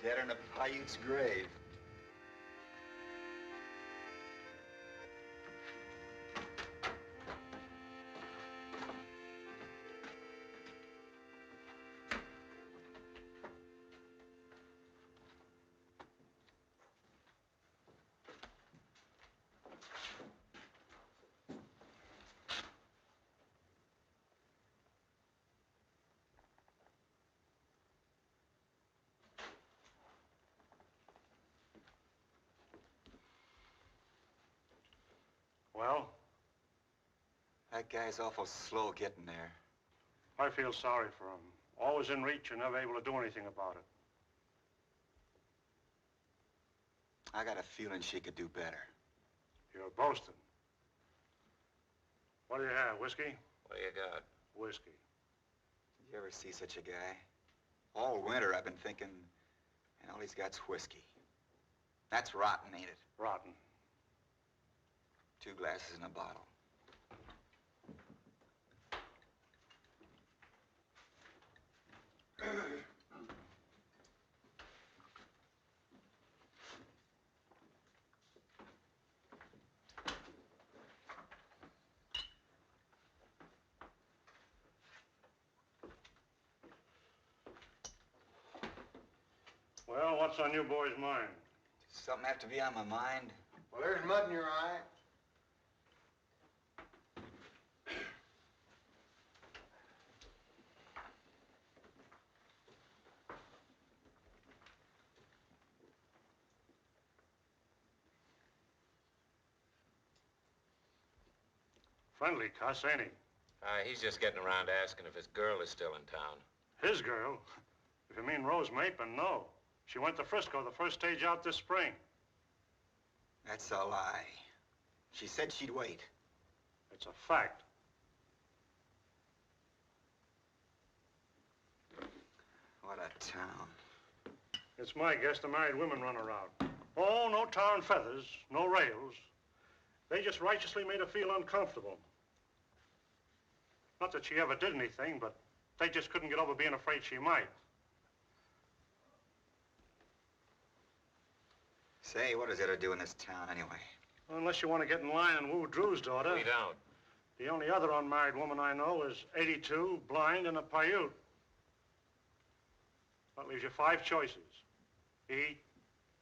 Dead in a Paiute's grave. Well? That guy's awful slow getting there. I feel sorry for him. Always in reach and never able to do anything about it. I got a feeling she could do better. You're boasting. What do you have, whiskey? What do you got? Whiskey. Did you ever see such a guy? All winter I've been thinking, and all he's got's whiskey. That's rotten, ain't it? Rotten. 2 glasses in a bottle. Well, what's on you boys' mind? Does something have to be on my mind? Well, there's mud in your eye. Friendly cuss, ain't he? He's just getting around asking if his girl is still in town. His girl? If you mean Rose Mapin, no. She went to Frisco the first stage out this spring. That's a lie. She said she'd wait. It's a fact. What a town. It's my guess the married women run around. Oh, no tar and feathers, no rails. They just righteously made her feel uncomfortable. Not that she ever did anything, but they just couldn't get over being afraid she might. Say, what does there to do in this town anyway? Well, unless you want to get in line and woo Drew's daughter. We don't. The only other unmarried woman I know is 82, blind, and a Paiute. That leaves you 5 choices. Eat,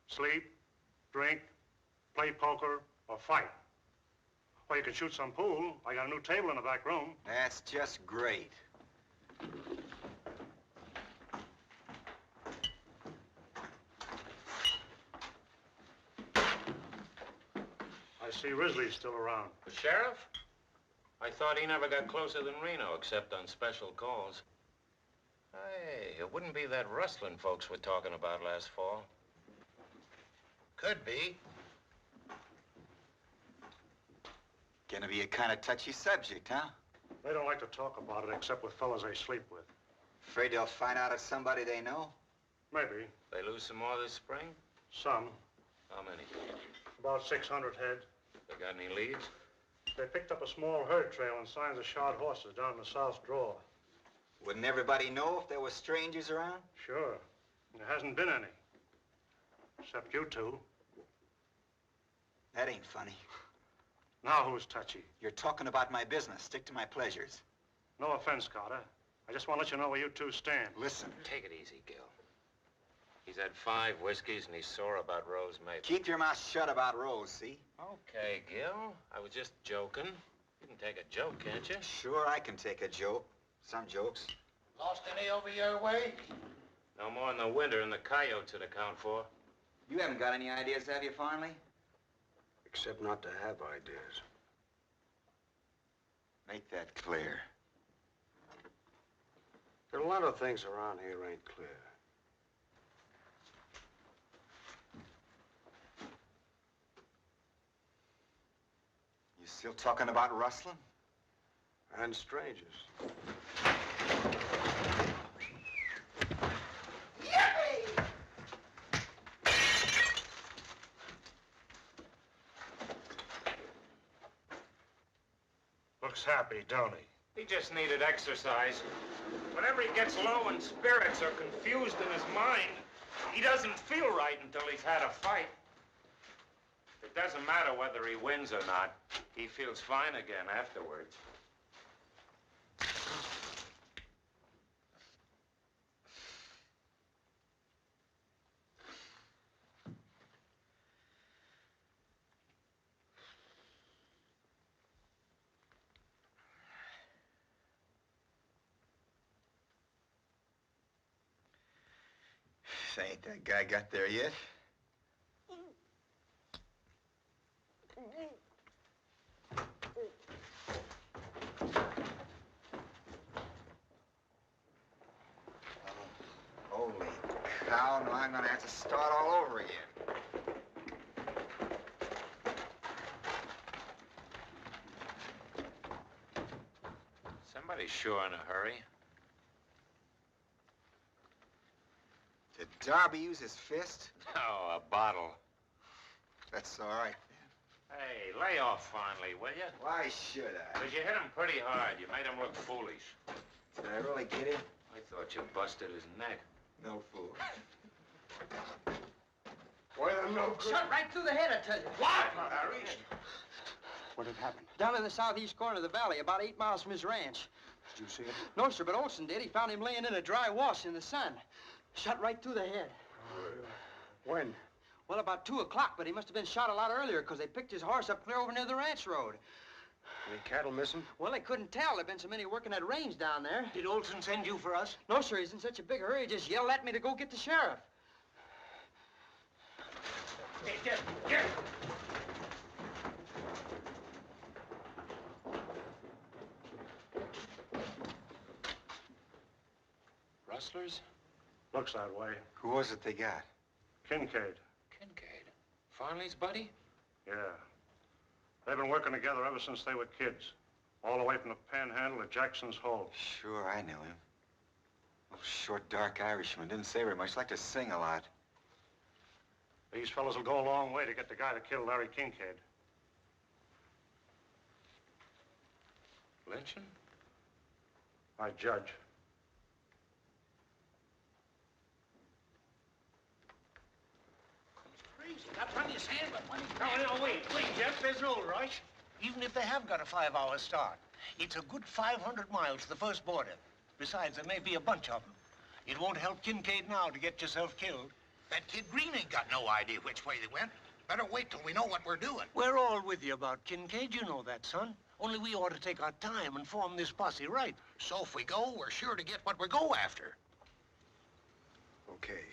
sleep, drink, play poker, or fight. Or you can shoot some pool. I got a new table in the back room. That's just great. I see Risley's still around. The sheriff? I thought he never got closer than Reno, except on special calls. Hey, it wouldn't be that rustling folks were talking about last fall. Could be. Gonna be a kind of touchy subject, huh? They don't like to talk about it except with fellas they sleep with. Afraid they'll find out it's somebody they know? Maybe. They lose some more this spring? Some. How many? About 600 head. They got any leads? They picked up a small herd trail and signs of shod horses down in the south draw. Wouldn't everybody know if there were strangers around? Sure. There hasn't been any. Except you two. That ain't funny. Now who's touchy? You're talking about my business. Stick to my pleasures. No offense, Carter. I just want to let you know where you two stand. Listen. Take it easy, Gil. He's had 5 whiskeys and he's sore about Rose Mapin. Keep your mouth shut about Rose, see? Okay, Gil. I was just joking. You can take a joke, can't you? Sure, I can take a joke. Some jokes. Lost any over your way? No more in the winter than the coyotes would account for. You haven't got any ideas, have you, Farnley? Except not to have ideas. Make that clear. There are a lot of things around here ain't clear. You still talking about rustling? And strangers. Looks happy, don't he? He just needed exercise. Whenever he gets low in spirits or confused in his mind, He doesn't feel right until he's had a fight. It doesn't matter whether he wins or not. He feels fine again afterwards. Ain't that guy got there yet? Holy cow, now I'm gonna have to start all over again. Somebody's sure in a hurry. Did Darby use his fist? Oh, a bottle. That's all right, then. Hey, lay off finally, will you? Why should I? Because you hit him pretty hard. You made him look foolish. Did I really get him? I thought you busted his neck. No fool. Well, I'm no good. Shot right through the head, I tell you. What, Harry? What had happened? Down in the southeast corner of the valley, about 8 miles from his ranch. Did you see it? No, sir, but Olson did. He found him laying in a dry wash in the sun. Shot right through the head. When? Well, about 2 o'clock, but he must have been shot a lot earlier because they picked his horse up clear over near the ranch road. Any cattle missing? Well, they couldn't tell. There've been so many working that range down there. Did Olson send you for us? No, sir, he's in such a big hurry, he just yelled at me to go get the sheriff. Hey, get! Rustlers? Looks that way. Who was it they got? Kincaid. Kincaid. Farley's buddy? Yeah. They've been working together ever since they were kids. All the way from the Panhandle to Jackson's Hole. Sure, I knew him. Little short, dark Irishman. Didn't say very much. Liked to sing a lot. These fellas will go a long way to get the guy that killed Larry Kincaid. Lynching? I judge. Crazy. Got plenty of sand, but money. No, wait, Jeff. There's no rush. Even if they have got a 5-hour start, it's a good 500 miles to the first border. Besides, there may be a bunch of them. It won't help Kincaid now to get yourself killed. That kid Green ain't got no idea which way they went. Better wait till we know what we're doing. We're all with you about Kincaid. You know that, son. Only we ought to take our time and form this posse right. So if we go, we're sure to get what we go after. Okay.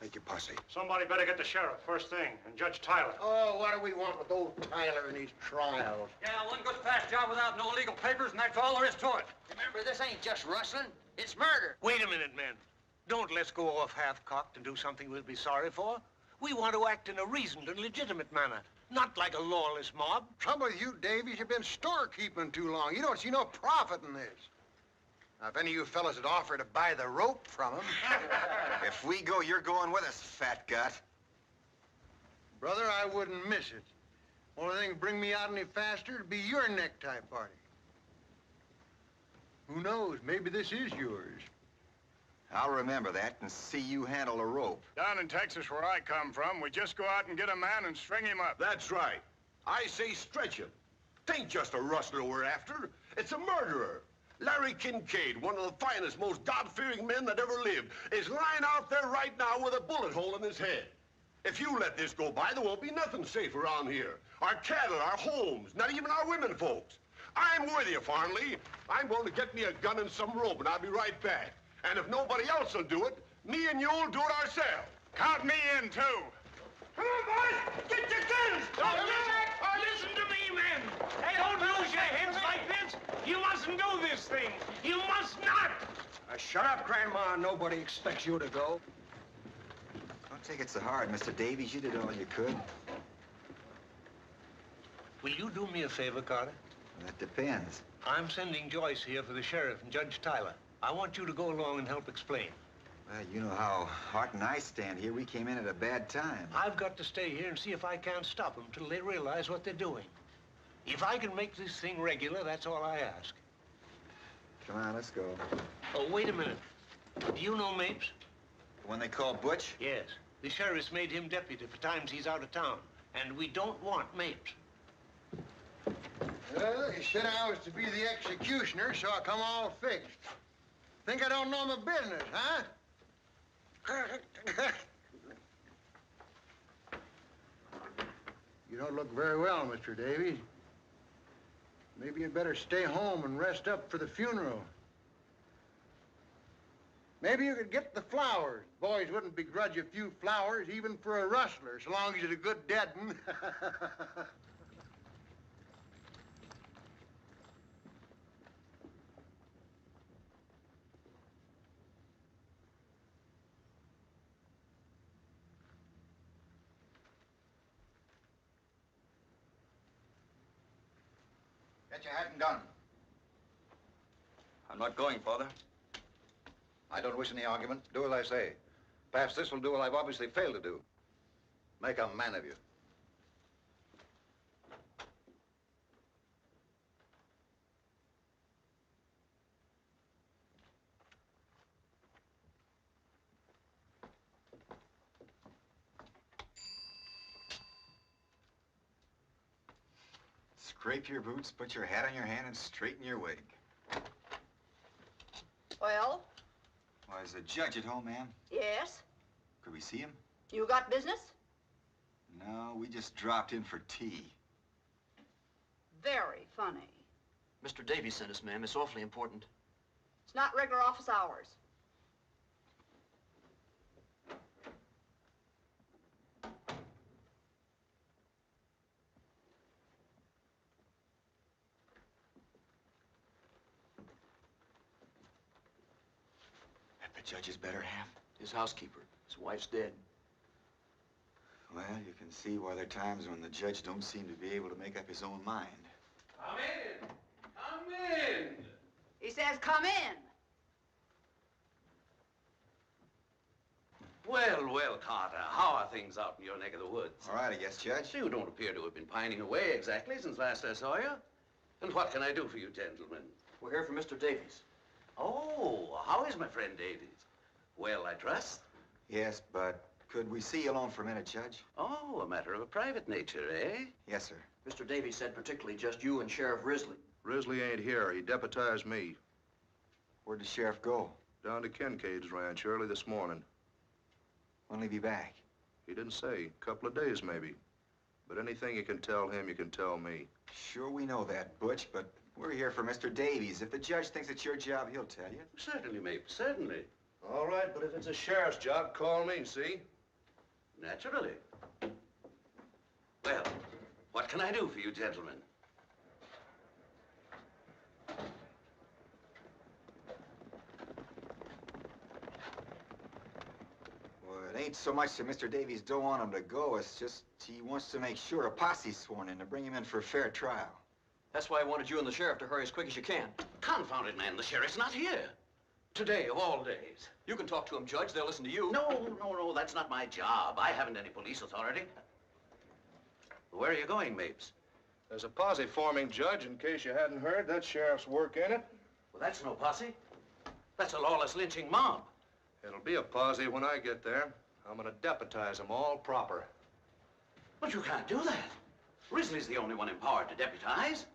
Make your posse. Somebody better get the sheriff first thing, and Judge Tyler. Oh, what do we want with old Tyler and his trials? Yeah, one good fast job without no legal papers, and that's all there is to it. Remember, this ain't just rustling. It's murder. Wait a minute, men. Don't let's go off half-cocked and do something we'll be sorry for. We want to act in a reasoned and legitimate manner, not like a lawless mob. Trouble with you, Davies, you've been storekeeping too long. You don't see no profit in this. Now, if any of you fellas had offered to buy the rope from him... If we go, you're going with us, fat gut. Brother, I wouldn't miss it. Only thing to bring me out any faster would be your necktie party. Who knows? Maybe this is yours. I'll remember that and see you handle a rope. Down in Texas, where I come from, we just go out and get a man and string him up. That's right. I say stretch him. Tain't just a rustler we're after. It's a murderer. Larry Kincaid, one of the finest, most God-fearing men that ever lived, is lying out there right now with a bullet hole in his head. If you let this go by, there won't be nothing safe around here. Our cattle, our homes, not even our women folks. I'm with you, Farnley. I'm going to get me a gun and some rope, and I'll be right back. And if nobody else will do it, me and you'll do it ourselves. Count me in, too. Come on, boys! Get your guns! Listen to me, men! Hey, don't lose your heads like this! You mustn't do this thing! You must not! Shut up, Grandma. Nobody expects you to go. Don't take it so hard, Mr. Davies. You did all you could. Will you do me a favor, Carter? That depends. I'm sending Joyce here for the sheriff and Judge Tyler. I want you to go along and help explain. Well, you know how Hart and I stand here. We came in at a bad time. I've got to stay here and see if I can't stop them till they realize what they're doing. If I can make this thing regular, that's all I ask. Come on, let's go. Oh, wait a minute. Do you know Mapes? The one they call Butch? Yes. The sheriff's made him deputy for times he's out of town. And we don't want Mapes. Well, you said I was to be the executioner, so I come all fixed. Think I don't know my business, huh? You don't look very well, Mr. Davies. Maybe you'd better stay home and rest up for the funeral. Maybe you could get the flowers. Boys wouldn't begrudge a few flowers, even for a rustler, so long as he's a good dead one. Get your hat and gun. I'm not going, Father. I don't wish any argument. Do as I say. Perhaps this will do what I've obviously failed to do. Make a man of you. Scrape your boots, put your hat on your hand, and straighten your wig. Well? Why, is the judge at home, ma'am? Yes? Could we see him? You got business? No, we just dropped in for tea. Very funny. Mr. Davies sent us, ma'am. It's awfully important. It's not regular office hours. That the judge's better half? His housekeeper. His wife's dead. Well, you can see why there are times when the judge don't seem to be able to make up his own mind. Come in. Come in. He says, come in. Well, well, Carter, how are things out in your neck of the woods? All right, I guess, Judge. You don't appear to have been pining away exactly since last I saw you. And what can I do for you, gentlemen? We're here for Mr. Davies. Oh, how is my friend Davies? Well, I trust. Yes, but could we see you alone for a minute, Judge? Oh, a matter of a private nature, eh? Yes, sir. Mr. Davies said particularly just you and Sheriff Risley. Risley ain't here. He deputized me. Where'd the sheriff go? Down to Kincaid's ranch early this morning. When'll he be back? He didn't say. A couple of days, maybe. But anything you can tell him, you can tell me. Sure, we know that, Butch, but we're here for Mr. Davies. If the judge thinks it's your job, he'll tell you. Certainly, Mapes, certainly. All right, but if it's a sheriff's job, call me, see? Naturally. Well, what can I do for you, gentlemen? Well, it ain't so much that Mr. Davies don't want him to go. It's just he wants to make sure a posse's sworn in to bring him in for a fair trial. That's why I wanted you and the sheriff to hurry as quick as you can. Confound it, man. The sheriff's not here. Today, of all days. You can talk to him, Judge. They'll listen to you. No, that's not my job. I haven't any police authority. Where are you going, Mapes? There's a posse forming, Judge, in case you hadn't heard. That sheriff's work in it. Well, that's no posse. That's a lawless lynching mob. It'll be a posse when I get there. I'm gonna deputize them all proper. But you can't do that. Risley's the only one empowered to deputize.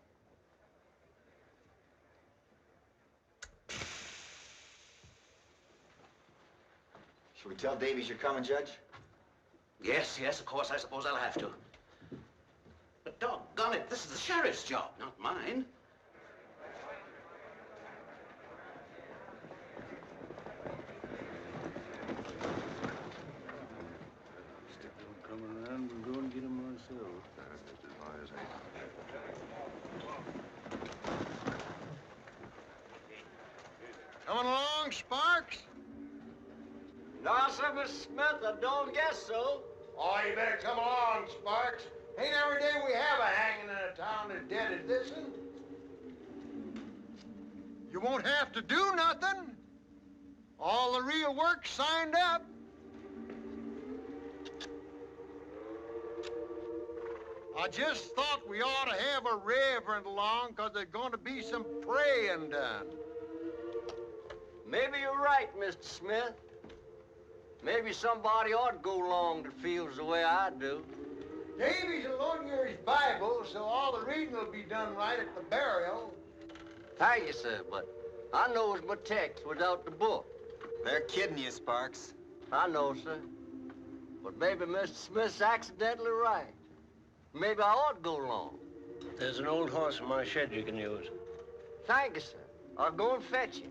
Should we tell Davies you're coming, Judge? Yes, of course, I suppose I'll have to. But doggone it, this is the sheriff's job, not mine. Coming around, we'll go and get him ourselves. Coming along, Sparks? No, sir, Mr. Smith, I don't guess so. Oh, you better come along, Sparks. Ain't every day we have a hanging in a town as dead as this one. You won't have to do nothing. All the real work's signed up. I just thought we ought to have a reverend along, 'cause there's going to be some praying done. Maybe you're right, Mr. Smith. Maybe somebody ought to go along that feels the way I do. Davies will loan you his Bible, so all the reading will be done right at the burial. Thank you, sir, but I knows my text without the book. They're kidding you, Sparks. I know, sir. But maybe Mr. Smith's accidentally right. Maybe I ought to go along. There's an old horse in my shed you can use. Thank you, sir. I'll go and fetch it.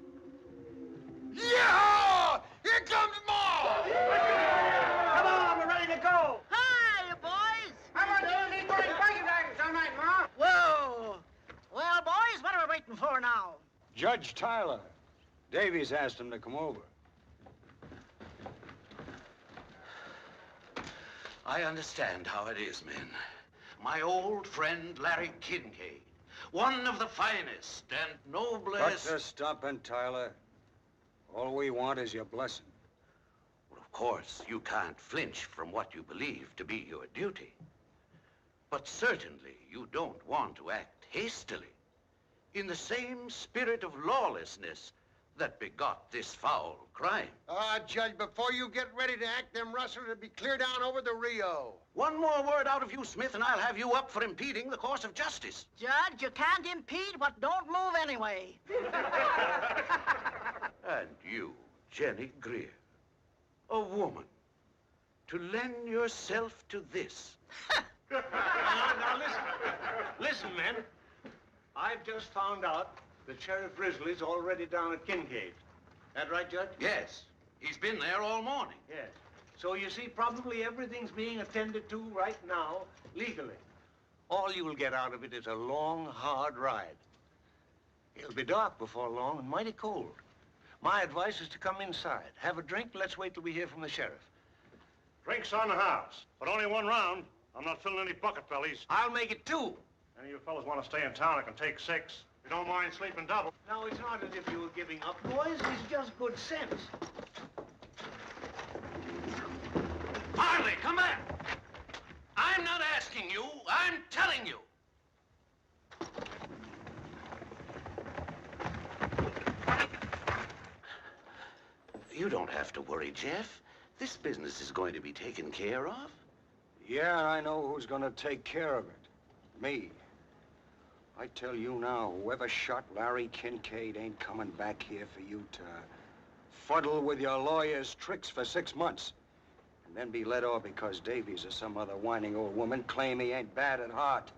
Yeah! Here comes Ma! Come on, we're ready to go. Hi, boys. How about these great breakdowns tonight, Ma? Whoa. Well, boys, what are we waiting for now? Judge Tyler. Davies asked him to come over. I understand how it is, men. My old friend, Larry Kincaid, one of the finest and noblest... Cut the stomping, Tyler. All we want is your blessing. Well, of course, you can't flinch from what you believe to be your duty. But certainly you don't want to act hastily, in the same spirit of lawlessness that begot this foul crime. Judge, before you get ready to act, them rustlers will be clear down over the Rio. One more word out of you, Smith, and I'll have you up for impeding the course of justice. Judge, you can't impede what don't move anyway. And you, Jenny Greer, a woman, to lend yourself to this. Now listen. Listen, men. I've just found out that Sheriff Risley's already down at Kincaid. That right, Judge? Yes. He's been there all morning. Yes. So you see, probably everything's being attended to right now, legally. All you'll get out of it is a long, hard ride. It'll be dark before long and mighty cold. My advice is to come inside, have a drink, let's wait till we hear from the sheriff. Drinks on the house, but only one round. I'm not filling any bucket bellies. I'll make it 2. Any of you fellas want to stay in town, I can take 6. If you don't mind sleeping double. No, it's not as if you were giving up, boys. It's just good sense. Marley, come back! I'm not asking you, I'm telling you. You don't have to worry, Jeff. This business is going to be taken care of. Yeah, I know who's gonna take care of it. Me. I tell you now, whoever shot Larry Kincaid ain't coming back here for you to fuddle with your lawyer's tricks for 6 months. And then be let off because Davies or some other whining old woman claim he ain't bad at heart.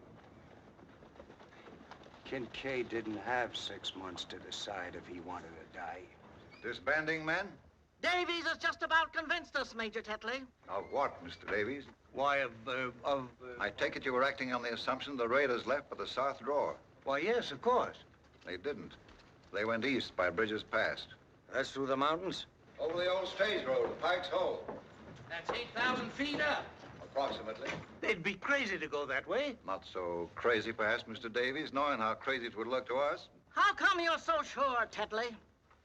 Kincaid didn't have 6 months to decide if he wanted to die. Disbanding, men? Davies has just about convinced us, Major Tetley. Of what, Mr. Davies? Why, I take it you were acting on the assumption the raiders left by the south drawer. Why, yes, of course. They didn't. They went east by Bridges Pass. That's through the mountains? Over the old stage road to Pike's Hole. That's 8,000 feet up. Approximately. They'd be crazy to go that way. Not so crazy, perhaps, Mr. Davies, knowing how crazy it would look to us. How come you're so sure, Tetley?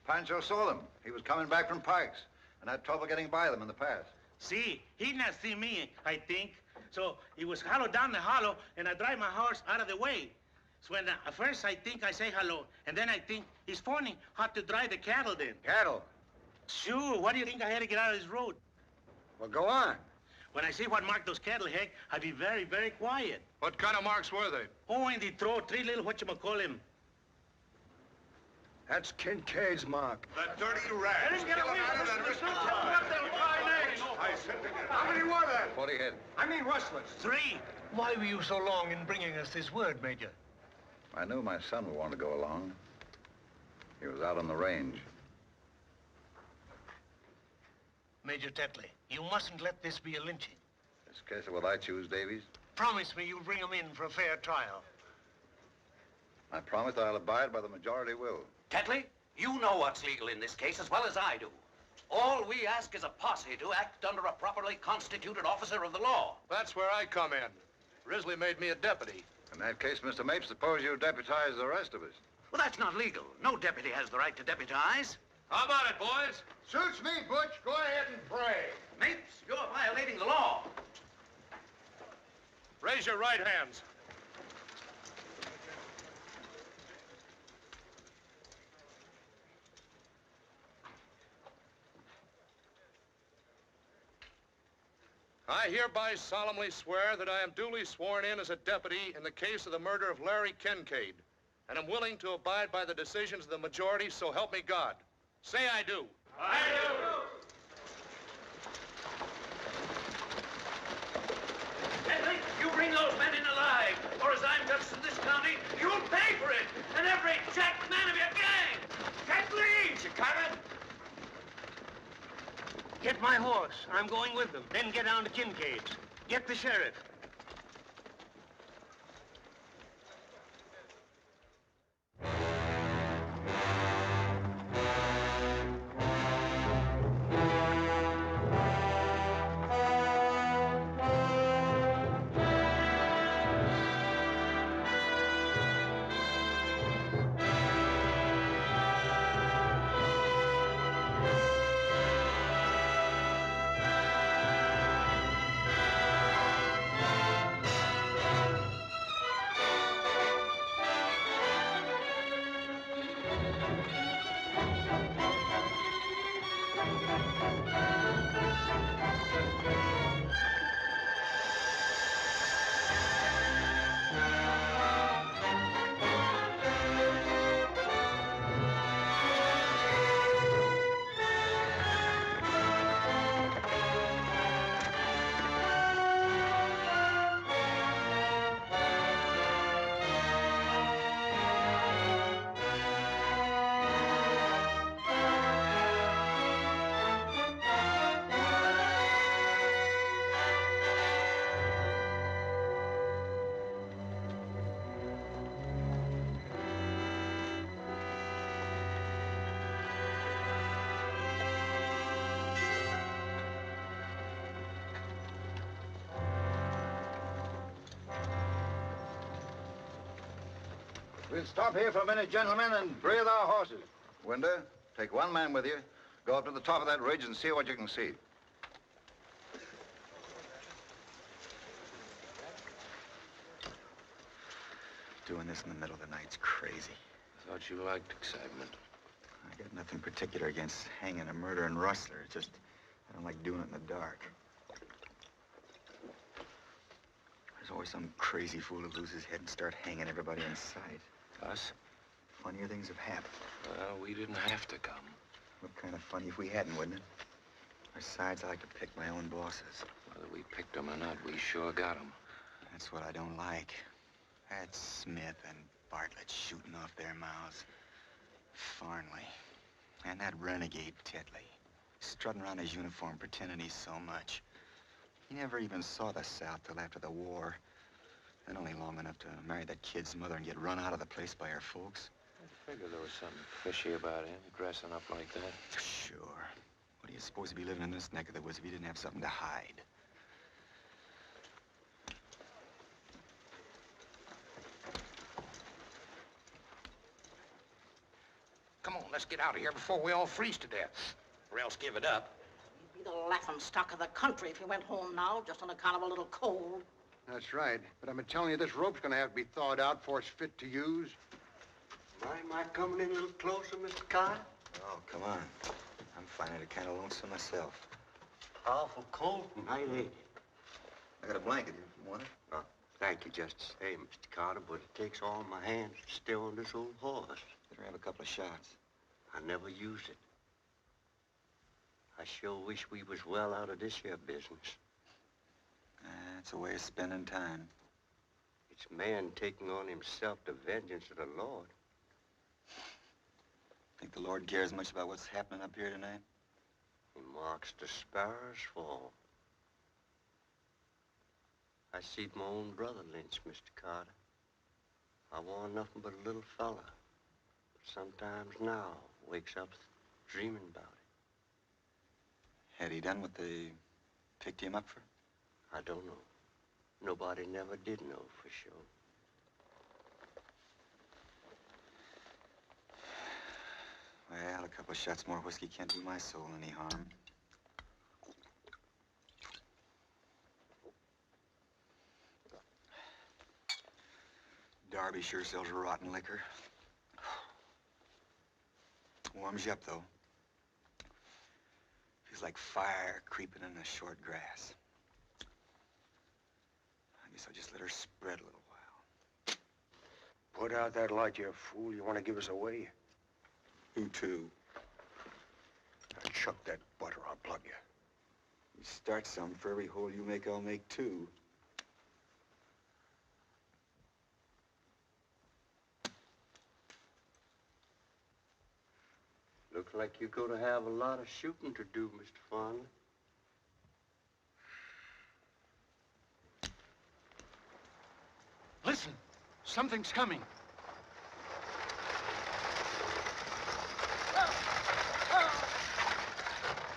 Pancho saw them. He was coming back from Pike's and had trouble getting by them in the pass. See, he did not see me, I think. So he was hollow down the hollow, and I drive my horse out of the way. So when at first I think I say hello, and then I think he's funny how to drive the cattle then. Cattle? Sure, what do you think I had to get out of his road? Well, go on. When I see what marked those cattle, Heck, I'd be very, very quiet. What kind of marks were they? Oh, in the throat, 3 little whatchamacallit. That's Kincaid's mark. That dirty rat. Let him get away from us. How many were there? 40 head. I mean rustlers. 3. Why were you so long in bringing us this word, Major? I knew my son would want to go along. He was out on the range. Major Tetley, you mustn't let this be a lynching. This case of what I choose, Davies. Promise me you'll bring him in for a fair trial. I promise I'll abide by the majority will. Tetley, you know what's legal in this case as well as I do. All we ask is a posse to act under a properly constituted officer of the law. That's where I come in. Risley made me a deputy. In that case, Mr. Mapes, suppose you deputize the rest of us. Well, that's not legal. No deputy has the right to deputize. How about it, boys? Suits me, Butch. Go ahead and pray. Mapes, you're violating the law. Raise your right hands. I hereby solemnly swear that I am duly sworn in as a deputy in the case of the murder of Larry Kincaid, and am willing to abide by the decisions of the majority, so help me God. Say I do. I do. Henry, you bring those men in alive, or as I'm justice in this county, you'll pay for it, and every jack man of your gang. Get lead, you carrot. Get my horse. I'm going with them. Then get down to Kincaid's. Get the sheriff. We'll stop here for a minute, gentlemen, and breathe our horses. Winder, take one man with you. Go up to the top of that ridge and see what you can see. Doing this in the middle of the night's crazy. I thought you liked excitement. I got nothing particular against hanging a murdering rustler. It's just, I don't like doing it in the dark. There's always some crazy fool who loses his head and start hanging everybody in sight. Us? Funnier things have happened. Well, we didn't have to come. What kind of funny if we hadn't, wouldn't it? Besides, I like to pick my own bosses. Whether we picked them or not, we sure got them. That's what I don't like. That's Smith and Bartlett shooting off their mouths. Farnley. And that renegade Tetley. Strutting around his uniform, pretending he's so much. He never even saw the South till after the war. And only long enough to marry that kid's mother and get run out of the place by her folks. I figured there was something fishy about him, dressing up like that. Sure. What do you suppose to be living in this neck of the woods if he didn't have something to hide? Come on, let's get out of here before we all freeze to death. Or else give it up. You'd be the laughing stock of the country if you went home now, just on account of a little cold. That's right. But I've been telling you, this rope's gonna have to be thawed out before it's fit to use. Mind my coming in a little closer, Mr. Carter? Oh, come on. I'm finding it kind of lonesome myself. Awful cold tonight, ain't it? I got a blanket if you want it. Thank you just the same, Mr. Carter, but it takes all my hands to stay on this old horse. Better have a couple of shots. I never used it. I sure wish we was well out of this here business. It's a way of spending time. It's man taking on himself the vengeance of the Lord. Think the Lord cares much about what's happening up here tonight? He marks the sparrows fall. I seed my own brother lynched, Mr. Carter. I warn't nothing but a little fella. But sometimes now wakes up dreaming about it. Had he done what they picked him up for? I don't know. Nobody never did know for sure. Well, a couple of shots more whiskey can't do my soul any harm. Darby sure sells rotten liquor. Warms you up, though. Feels like fire creeping in the short grass. so just let her spread a little while. Put out that light, you fool. You want to give us away? Who to? Now chuck that butter, I'll plug you. You start some. For every hole you make, I'll make two. Looks like you're going to have a lot of shooting to do, Mr. Fond. Listen, something's coming.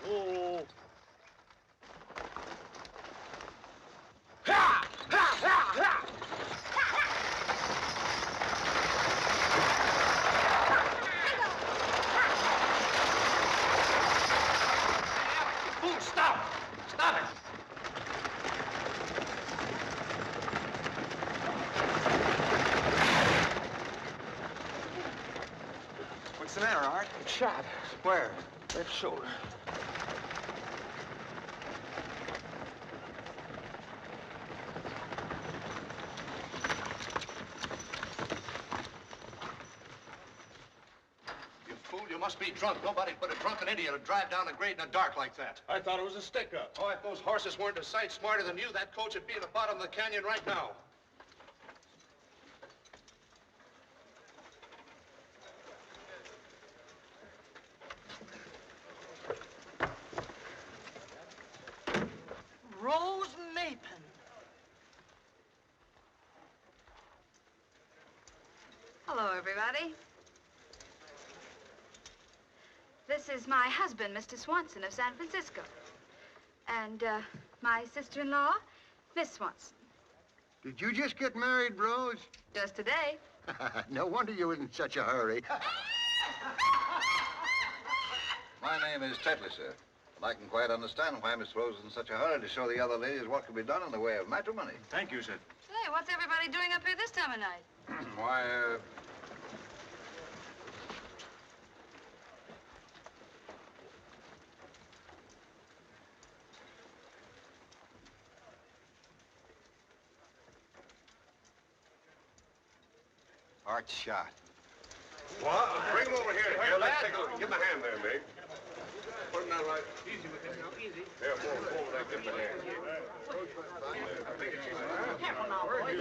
Oh. Fool, stop! Stop it! What's the matter, Art? Shot. Where? Left shoulder. You fool, you must be drunk. Nobody but a drunken idiot would drive down a grade in the dark like that. I thought it was a stick-up. Oh, if those horses weren't a sight smarter than you, that coach would be at the bottom of the canyon right now. Rose Mapin. Hello, everybody. This is my husband, Mr. Swanson of San Francisco. And, my sister-in-law, Miss Swanson. Did you just get married, Rose? Just today. No wonder you was in such a hurry. My name is Tetley, sir. And I can quite understand why Miss Rose is in such a hurry to show the other ladies what can be done in the way of matrimony. Thank you, sir. Say, what's everybody doing up here this time of night? Why, Art's shot. What? Bring him over here. Here, let's take a look. Give him a hand there, Meg. Put him down right. Easy with him now, easy. Here, move over there. Give him a hand. Careful now, boys.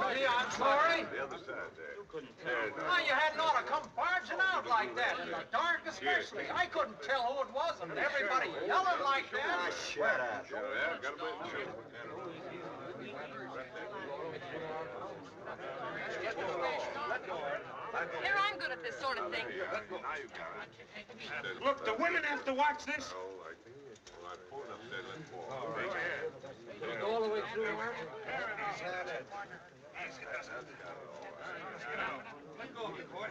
Hey, I'm sorry. The other side there. Why, you hadn't ought to come barging out like that, in the dark especially. I couldn't tell who it was, and everybody yelling like that. Shut up. Yeah, got him in. Here, I'm good at this sort of thing. Look, the women have to watch this. All right. All right, pull it up there. Let's walk. Go ahead. Go all the way through, Mark? Let go of it, boy.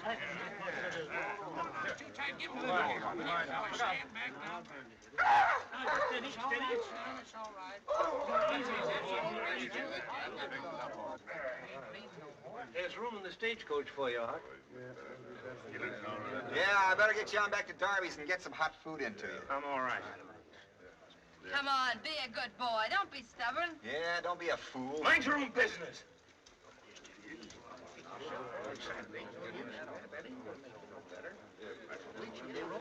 There's room in the stagecoach for you, Art. Yeah, I better get you on back to Darby's and get some hot food into you. I'm all right. Come on, be a good boy. Don't be stubborn. Yeah, don't be a fool. Mind your own business.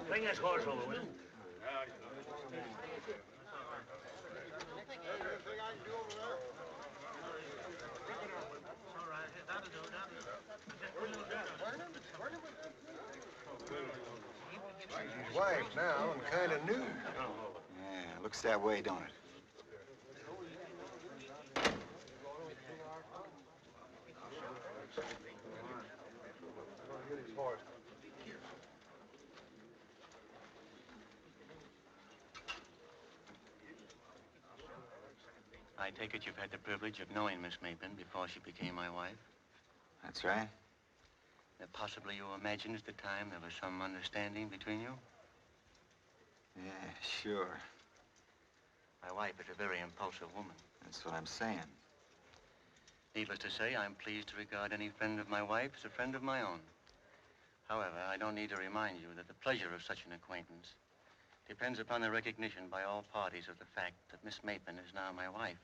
Bring this horse over, will you? He's wife now and kind of new. Yeah, looks that way, don't it? I take it you've had the privilege of knowing Miss Mapin before she became my wife? That's right. That possibly you imagined at the time there was some understanding between you? Yeah, sure. My wife is a very impulsive woman. That's what I'm saying. Needless to say, I'm pleased to regard any friend of my wife as a friend of my own. However, I don't need to remind you that the pleasure of such an acquaintance depends upon the recognition by all parties of the fact that Miss Maitland is now my wife.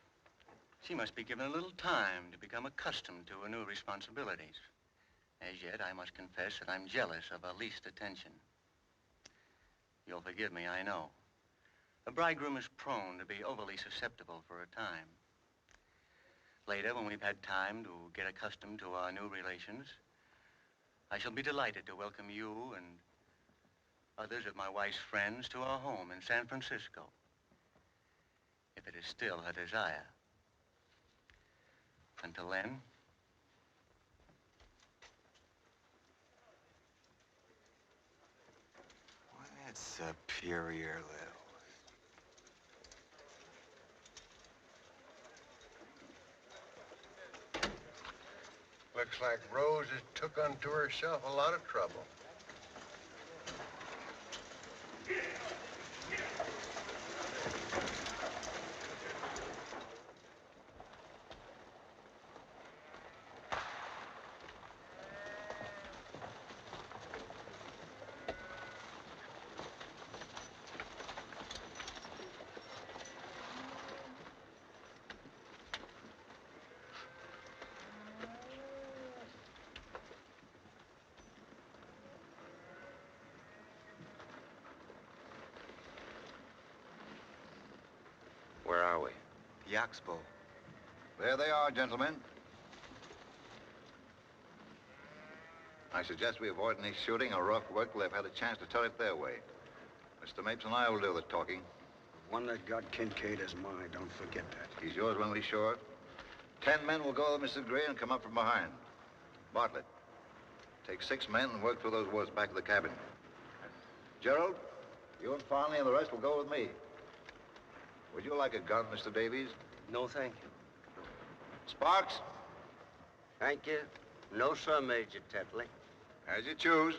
She must be given a little time to become accustomed to her new responsibilities. As yet, I must confess that I'm jealous of her least attention. You'll forgive me, I know. A bridegroom is prone to be overly susceptible for a time. Later, when we've had time to get accustomed to our new relations, I shall be delighted to welcome you and others of my wife's friends to our home in San Francisco, if it is still her desire. Until then, That's superior, Lil. Looks like Rose has took unto herself a lot of trouble. Where are we? The Oxbow. There they are, gentlemen. I suggest we avoid any shooting or rough work till they've had a chance to tell it their way. Mr. Mapes and I will do the talking. The one that got Kincaid is mine. Don't forget that. He's yours when we shore. 10 men will go with Mrs. Gray and come up from behind. Bartlett, take 6 men and work through those woods back of the cabin. Gerald, you and Farnley and the rest will go with me. Would you like a gun, Mr. Davies? No, thank you. Sparks? Thank you. No, sir, Major Tetley. As you choose.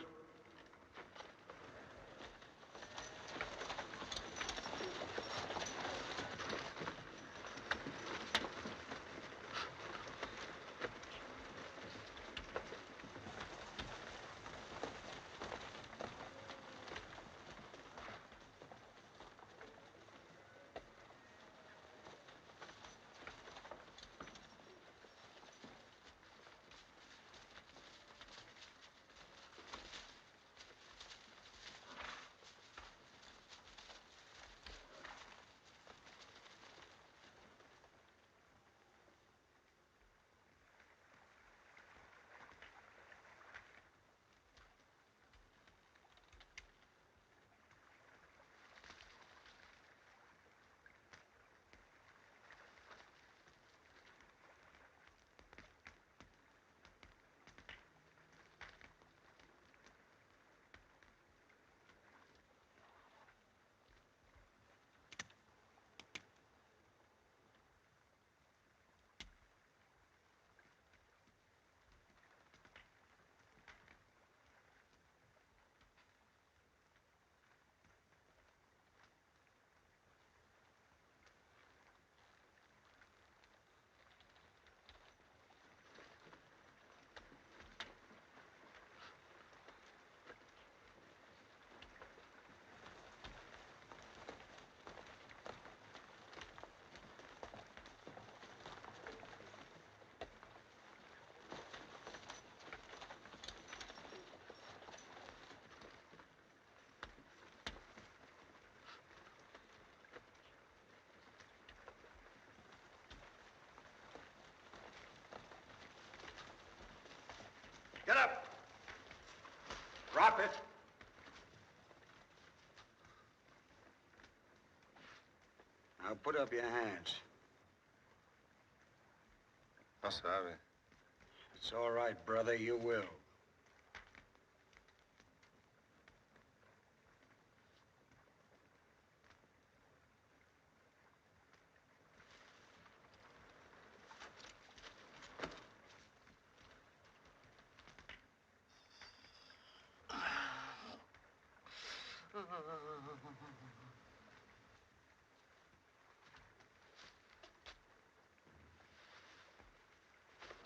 Get up. Drop it. Now put up your hands. No sabe. It's all right, brother. You will.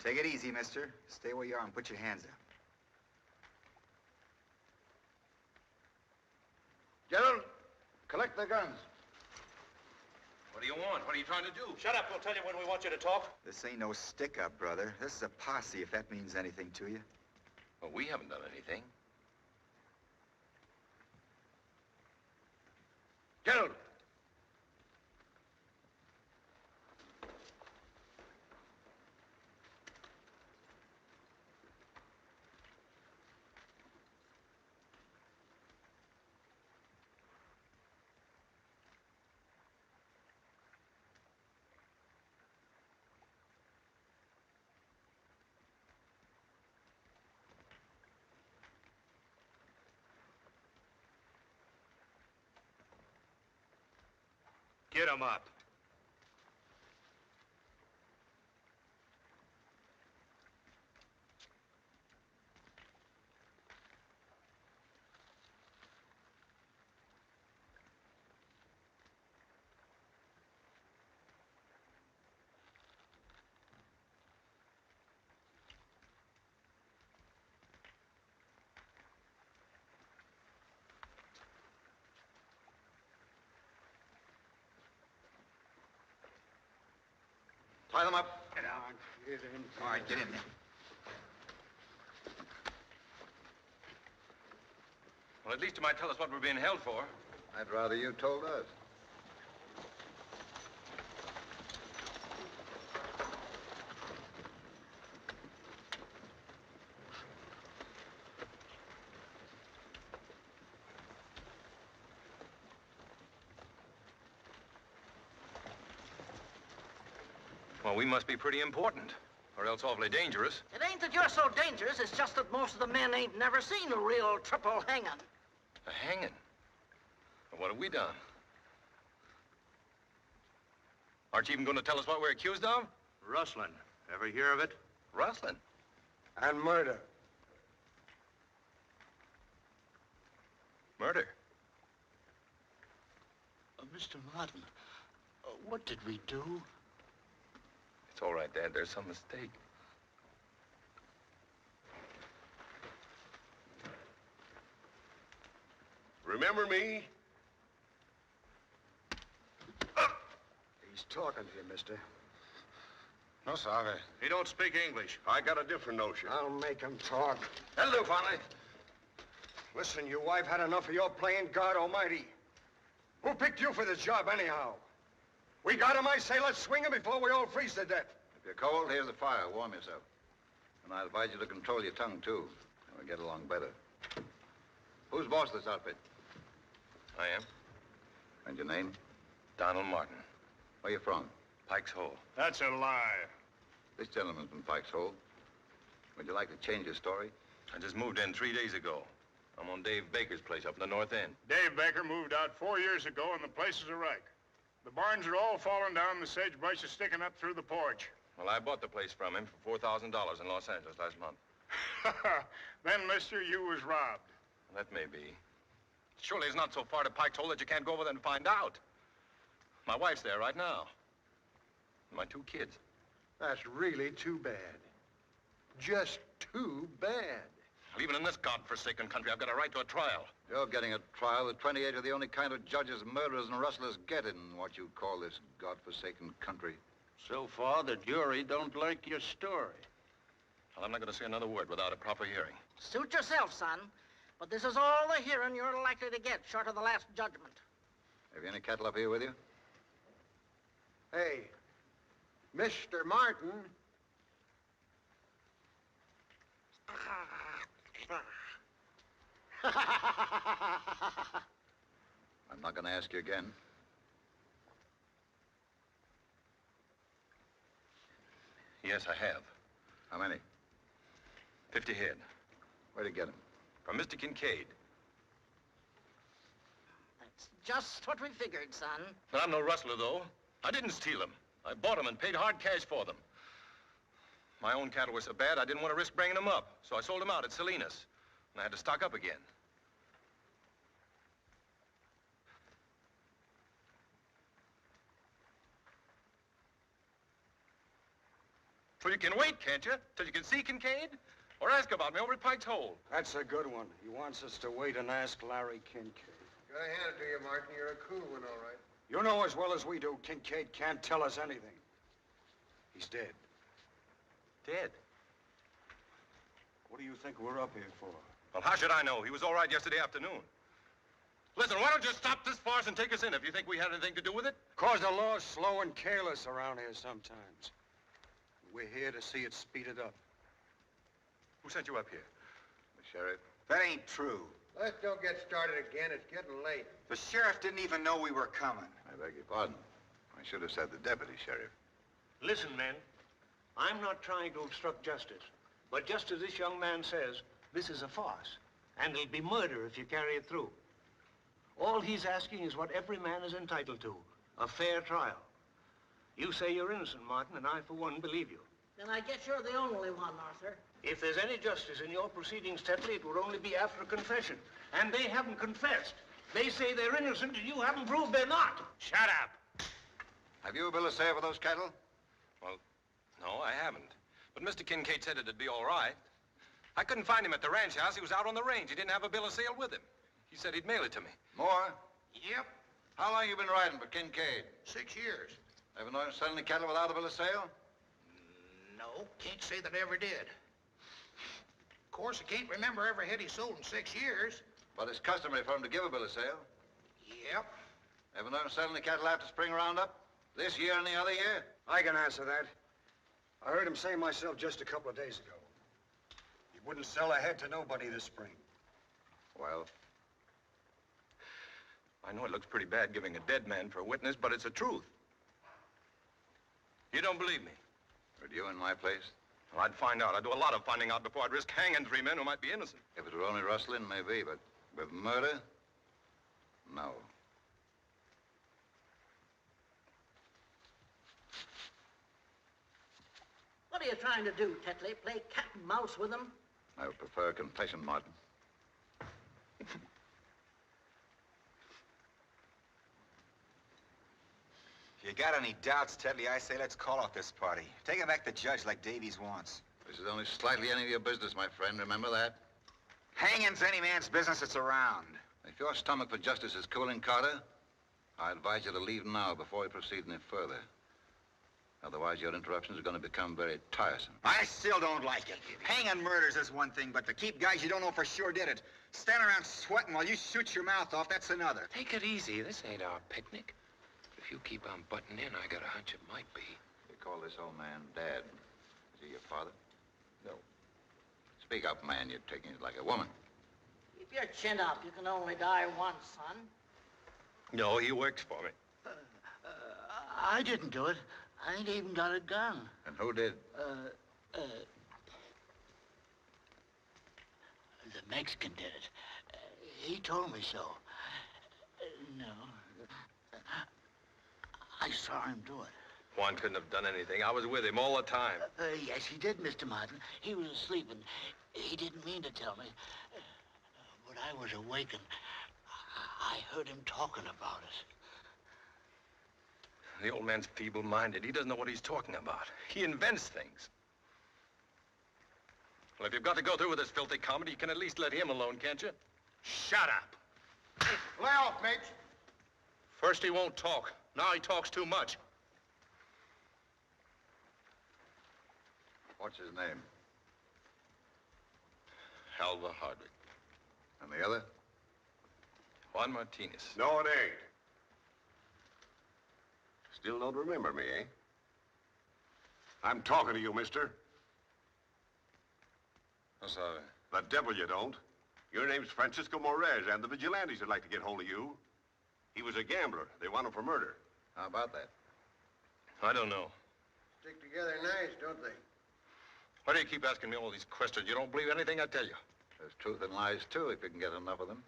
Take it easy, mister. Stay where you are and put your hands up. Gerald, collect their guns. What do you want? What are you trying to do? Shut up. We'll tell you when we want you to talk. This ain't no stick-up, brother. This is a posse, if that means anything to you. Well, we haven't done anything. Gerald! Get him up. Tie them up. Get out. Get in. All right, get in there. Well, at least you might tell us what we're being held for. I'd rather you told us. Well, we must be pretty important, or else awfully dangerous. It ain't that you're so dangerous, it's just that most of the men ain't never seen a real triple hanging. A hanging? Well, what have we done? Aren't you even going to tell us what we're accused of? Rustling. Ever hear of it? Rustling? And murder. Murder? Mr. Martin, what did we do? It's all right, Dad. There's some mistake. Remember me? He's talking to you, mister. No, sir. He don't speak English. I got a different notion. I'll make him talk. That'll do, Farley. Listen, you wife had enough of your playing God Almighty. Who picked you for this job, anyhow? We got him, I say, let's swing him before we all freeze to death. If you're cold, here's the fire. Warm yourself. And I advise you to control your tongue, too. And we'll get along better. Who's boss of this outfit? I am. And your name? Donald Martin. Where you from? Pike's Hole. That's a lie. This gentleman's from Pike's Hole. Would you like to change your story? I just moved in 3 days ago. I'm on Dave Baker's place up in the north end. Dave Baker moved out 4 years ago, and the place is a wreck. The barns are all falling down, the sagebrush is sticking up through the porch. Well, I bought the place from him for $4,000 in Los Angeles last month. Then, mister, you was robbed. That may be. Surely it's not so far to Pike's Hole that you can't go over there and find out. My wife's there right now. And my 2 kids. That's really too bad. Just too bad. Well, even in this godforsaken country, I've got a right to a trial. You're getting a trial that 28 are the only kind of judges murderers and rustlers get in what you call this godforsaken country. So far, the jury don't like your story. Well, I'm not going to say another word without a proper hearing. Suit yourself, son. But this is all the hearing you're likely to get, short of the last judgment. Have you any cattle up here with you? Hey, Mr. Martin. I'm not going to ask you again. Yes, I have. How many? 50 head. Where'd you get them? From Mr. Kincaid. That's just what we figured, son. But I'm no rustler, though. I didn't steal them. I bought them and paid hard cash for them. My own cattle were so bad, I didn't want to risk bringing them up. So I sold them out at Salinas. And I had to stock up again. So you can wait, can't you? Till you can see Kincaid? Or ask about me over at Pike's Hole. That's a good one. He wants us to wait and ask Larry Kincaid. Gotta hand it to you, Martin. You're a cool one, all right. You know as well as we do, Kincaid can't tell us anything. He's dead. Dead? What do you think we're up here for? Well, how should I know? He was all right yesterday afternoon. Listen, why don't you stop this farce and take us in if you think we had anything to do with it? 'Cause the law's slow and careless around here sometimes. We're here to see it speeded up. Who sent you up here? The sheriff. That ain't true. Let's don't get started again. It's getting late. The sheriff didn't even know we were coming. I beg your pardon. I should have said the deputy sheriff. Listen, men. I'm not trying to obstruct justice. But just as this young man says, this is a farce. And it'll be murder if you carry it through. All he's asking is what every man is entitled to, a fair trial. You say you're innocent, Martin, and I, for one, believe you. Then I guess you're the only one, Arthur. If there's any justice in your proceedings, Tetley, it would only be after a confession. And they haven't confessed. They say they're innocent, and you haven't proved they're not. Shut up! Have you a bill of sale for those cattle? Well, no, I haven't. But Mr. Kincaid said it'd be all right. I couldn't find him at the ranch house. He was out on the range. He didn't have a bill of sale with him. He said he'd mail it to me. More? Yep, How long you been riding for Kincaid? 6 years. Ever known him selling the cattle without a bill of sale? No, can't say that I ever did. Of course, I can't remember every head he sold in 6 years. But it's customary for him to give a bill of sale. Yep. Ever known him selling the cattle after spring roundup? This year and the other year? I can answer that. I heard him say myself just a couple of days ago. He wouldn't sell a head to nobody this spring. Well, I know it looks pretty bad giving a dead man for a witness, but it's the truth. You don't believe me? would you in my place? Well, I'd find out. I'd do a lot of finding out before I'd risk hanging 3 men who might be innocent. If it were only rustling, maybe, but with murder, no. What are you trying to do, Tetley? Play cat and mouse with them? I would prefer a confession, Martin. If you got any doubts, Tetley, I say let's call off this party. Take it back to the judge like Davies wants. This is only slightly any of your business, my friend. Remember that? Hanging's any man's business that's around. If your stomach for justice is cooling, Carter, I advise you to leave now before we proceed any further. Otherwise, your interruptions are going to become very tiresome. I still don't like it. Hanging murders is one thing, but to keep guys you don't know for sure did it, stand around sweating while you shoot your mouth off, that's another. Take it easy. This ain't our picnic. If you keep on butting in, I got a hunch it might be. You call this old man Dad. Is he your father? No. Speak up, man. You're taking it like a woman. Keep your chin up. You can only die once, son. No, he works for me. I didn't do it. I ain't even got a gun. And who did? The Mexican did it. He told me so. No. I saw him do it. Juan couldn't have done anything. I was with him all the time. Yes, he did, Mr. Martin. He was asleep, and he didn't mean to tell me. But I was awake, and I heard him talking about it. The old man's feeble-minded. He doesn't know what he's talking about. He invents things. Well, if you've got to go through with this filthy comedy, you can at least let him alone, can't you? Shut up. Lay off, mates. First he won't talk. Now he talks too much. What's his name? Alva Hardwick. And the other? Juan Martinez. No, it ain't. Still don't remember me, eh? I'm talking to you, mister. Oh, sorry. The devil you don't. Your name's Francisco Morez, and the vigilantes would like to get hold of you. He was a gambler. They want him for murder. How about that? I don't know. Stick together nice, don't they? Why do you keep asking me all these questions? You don't believe anything I tell you. There's truth in lies, too, if you can get enough of them.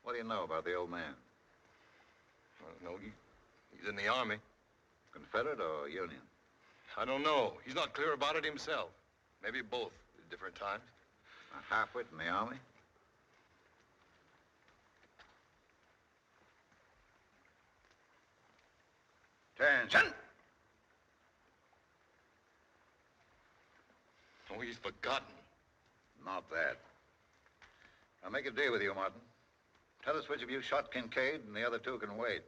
What do you know about the old man? I don't know. He's in the Army. Confederate or Union? I don't know. He's not clear about it himself. Maybe both at different times. A half-wit in the Army? Attention! Oh, he's forgotten. Not that. I'll make a deal with you, Martin. Tell us which of you shot Kincaid, and the other two can wait.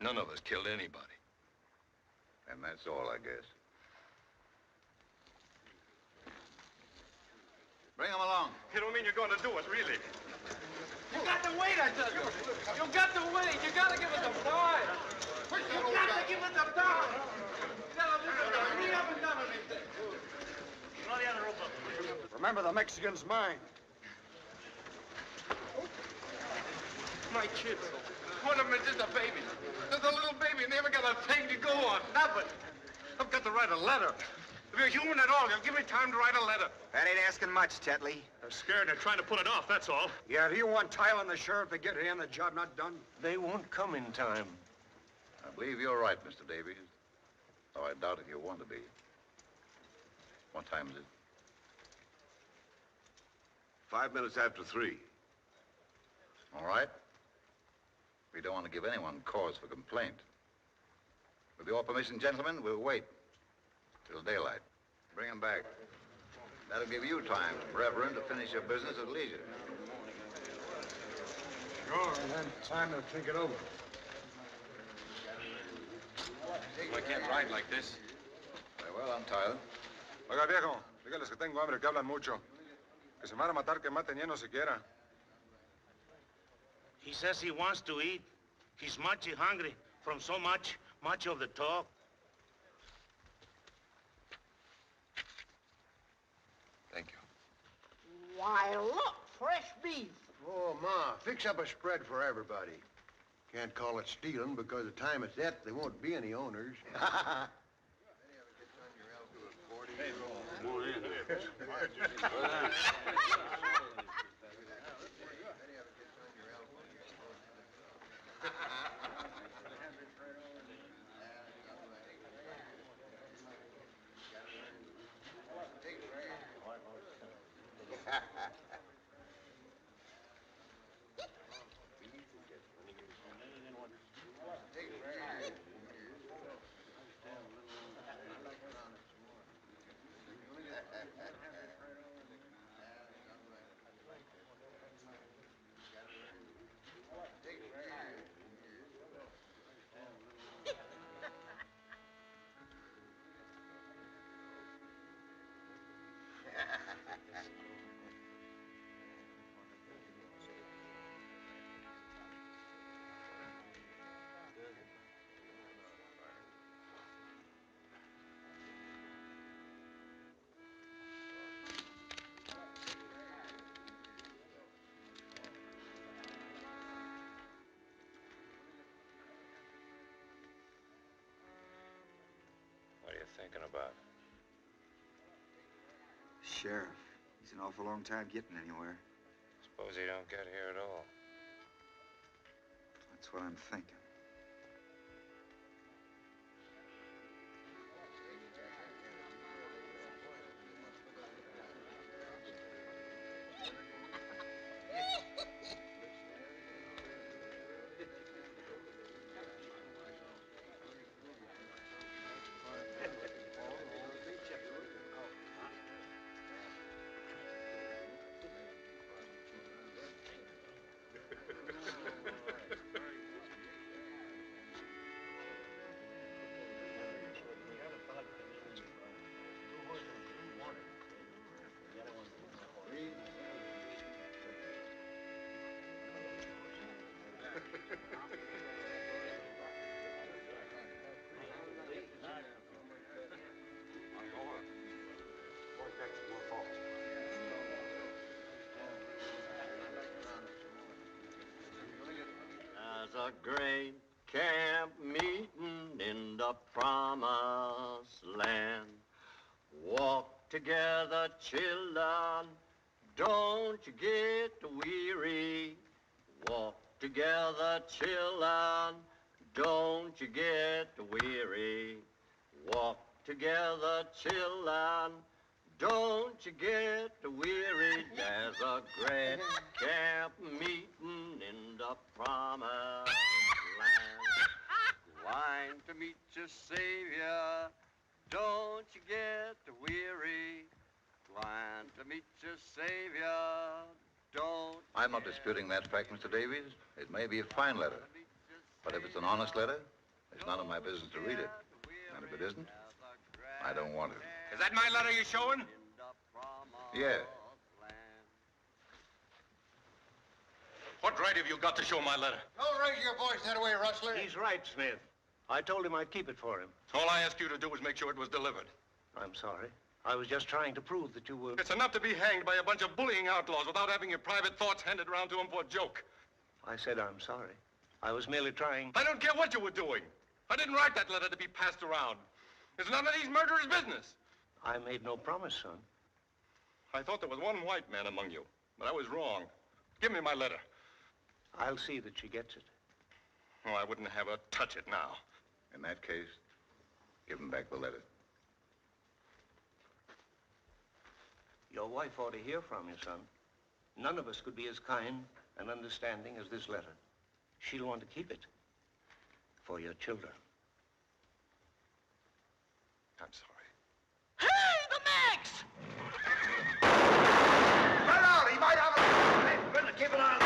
None of us killed anybody. And that's all, I guess. Bring him along. You don't mean you're going to do it, really? You got to wait, I tell you. You got to wait. You got to give it some time. You got to give it some time. You got to hurry up and done anything. Throw the other rope up. Remember the Mexican's mine. My kids. One of them is just a baby. Just a little baby, and they haven't got a thing to go on. Nothing. I've got to write a letter. If you're human at all, you'll give me time to write a letter. That ain't asking much, Tetley. They're scared. They're trying to put it off, that's all. Yeah, do you want Tyler and the sheriff to get here and the job not done? They won't come in time. I believe you're right, Mr. Davies. Though I doubt if you want to be. What time is it? 5 minutes after 3. All right. We don't want to give anyone cause for complaint. With your permission, gentlemen, we'll wait till daylight. Bring him back. That'll give you time, Reverend, to finish your business at leisure. Sure, and then time to think it over. I can't ride like this. Very well, untie them. Oiga, viejo, dígales que tengo hambre, que hablan mucho. Que se me van a matar, que maten lleno siquiera. He says he wants to eat. He's mighty hungry from so much of the talk. Thank you. Why, look, fresh beef. Oh, Ma, fix up a spread for everybody. Can't call it stealing because the time it's at, there won't be any owners. What are you thinking about? Sheriff, he's an awful long time getting anywhere. Suppose he don't get here at all. That's what I'm thinking. There's a great camp meeting in the promised land. Walk together, children, don't you get weary. Walk together, children, don't you get weary. Walk together, children, don't you get weary. There's a great camp meeting in the promised land. Line to meet your Savior, don't you get weary. Flying to meet your savior. Don't. I'm not disputing that fact, Mr. Davies. It may be a fine letter. But if it's an honest letter, it's none of my business to read it. And if it isn't, I don't want it. Is that my letter you're showing? Yeah. What right have you got to show my letter? Don't raise your voice that way, Rustler. He's right, Smith. I told him I'd keep it for him. All I asked you to do was make sure it was delivered. I'm sorry. I was just trying to prove that you were... It's enough to be hanged by a bunch of bullying outlaws without having your private thoughts handed around to them for a joke. I said I'm sorry. I was merely trying... I don't care what you were doing. I didn't write that letter to be passed around. It's none of these murderers' business. I made no promise, son. I thought there was one white man among you, but I was wrong. Give me my letter. I'll see that she gets it. Oh, I wouldn't have her touch it now. In that case, give him back the letter. Your wife ought to hear from you, son. None of us could be as kind and understanding as this letter. She'll want to keep it for your children. I'm sorry. Hey, the Max! Right out! He might have a... Better keep it on.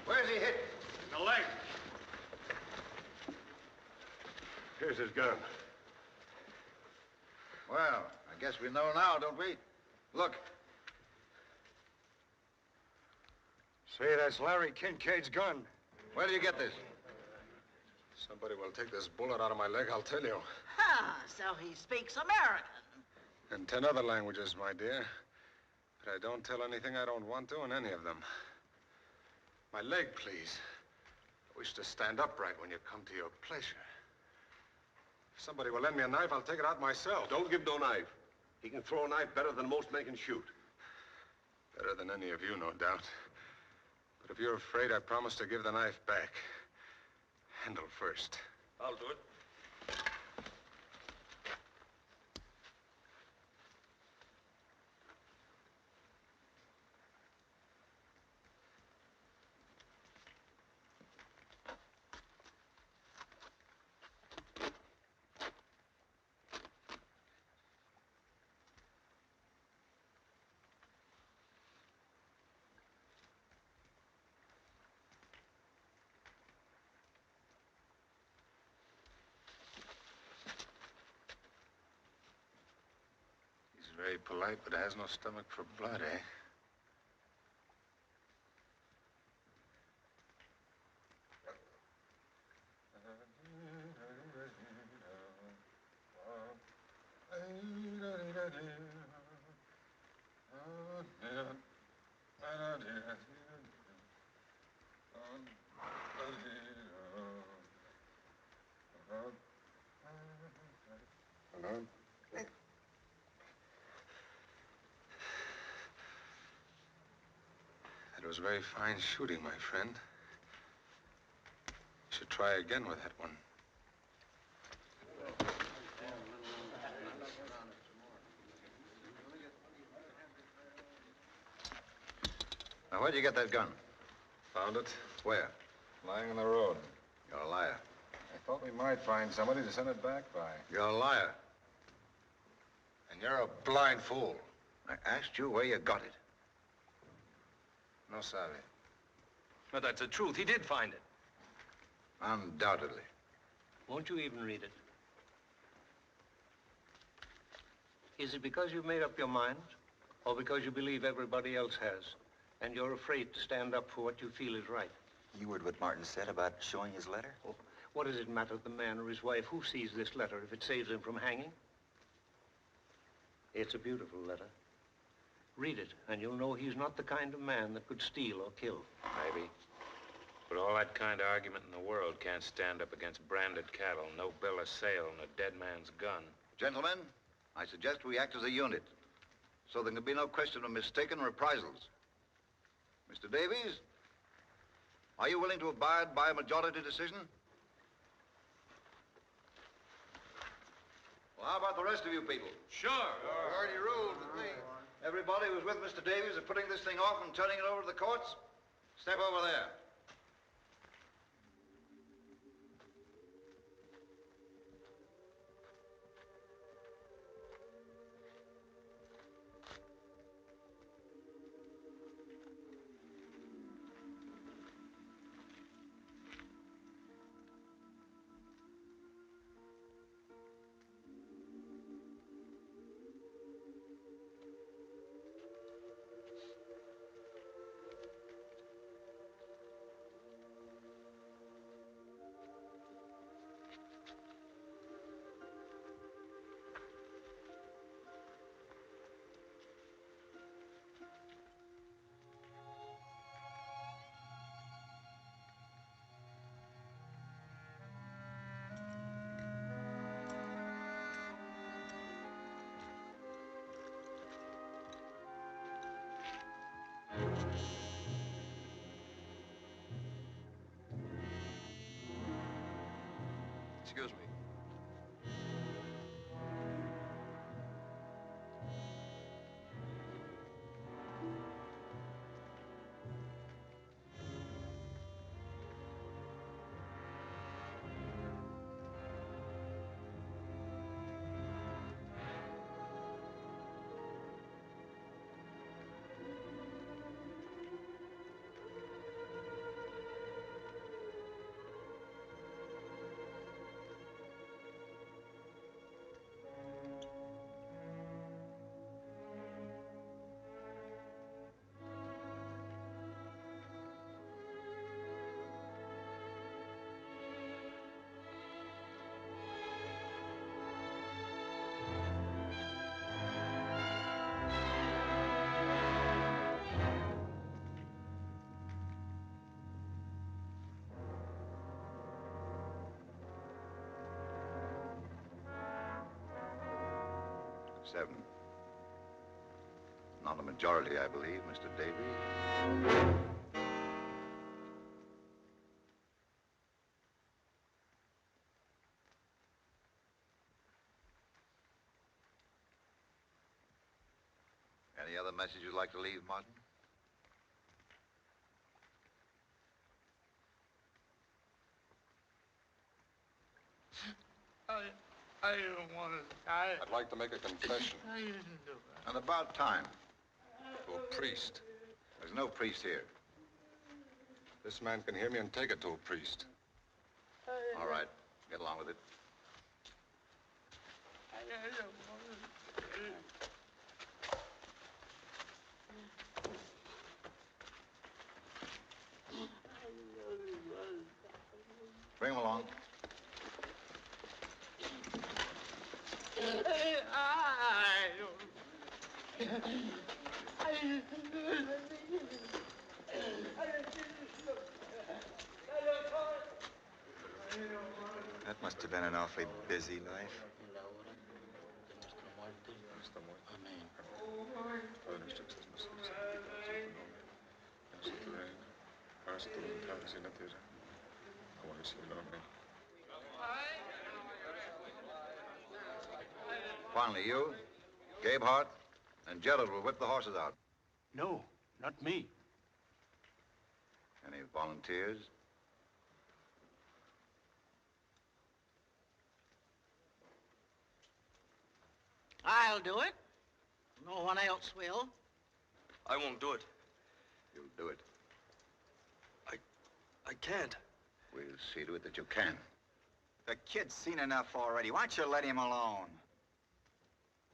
Where's he hit? In the leg. Here's his gun. Well, I guess we know now, don't we? Look. Say, that's Larry Kincaid's gun. Where do you get this? Somebody will take this bullet out of my leg, I'll tell you. Ah, so he speaks American. And 10 other languages, my dear. But I don't tell anything I don't want to in any of them. My leg, please. I wish to stand upright when you come to your pleasure. If somebody will lend me a knife, I'll take it out myself. Don't give no knife. He can throw a knife better than most men can shoot. Better than any of you, no doubt. But if you're afraid, I promise to give the knife back. Handle first. I'll do it. He's very polite, but has no stomach for blood, eh? That was very fine shooting, my friend. You should try again with that one. Now, where'd you get that gun? Found it? Where? Lying on the road. You're a liar. I thought we might find somebody to send it back by. You're a liar. And you're a blind fool. I asked you where you got it. No sabe. But that's the truth. He did find it. Undoubtedly. Won't you even read it? Is it because you've made up your mind, or because you believe everybody else has, and you're afraid to stand up for what you feel is right? You heard what Martin said about showing his letter? What does it matter to the man or his wife who sees this letter if it saves him from hanging? It's a beautiful letter. Read it, and you'll know he's not the kind of man that could steal or kill. Maybe. But all that kind of argument in the world can't stand up against branded cattle, no bill of sale, and a dead man's gun. Gentlemen, I suggest we act as a unit, so there can be no question of mistaken reprisals. Mr. Davies, are you willing to abide by a majority decision? Well, how about the rest of you people? Sure. Already ruled with me. Everybody who's with Mr. Davies in putting this thing off and turning it over to the courts, step over there. Excuse me. Seven. Not a majority, I believe, Mr. Davies. Any other message you'd like to leave, Martin? I don't want to die. I'd like to make a confession. I didn't do that. And about time. To a priest. There's no priest here. This man can hear me and take it to a priest. All right. Get along with it. I don't want Bring him along. That must have been an awfully busy life. Finally, you, Gabehart, and Gerald will whip the horses out. No, not me. Any volunteers? I'll do it. No one else will. I won't do it. You'll do it. I can't. We'll see to it that you can. The kid's seen enough already. Why don't you let him alone?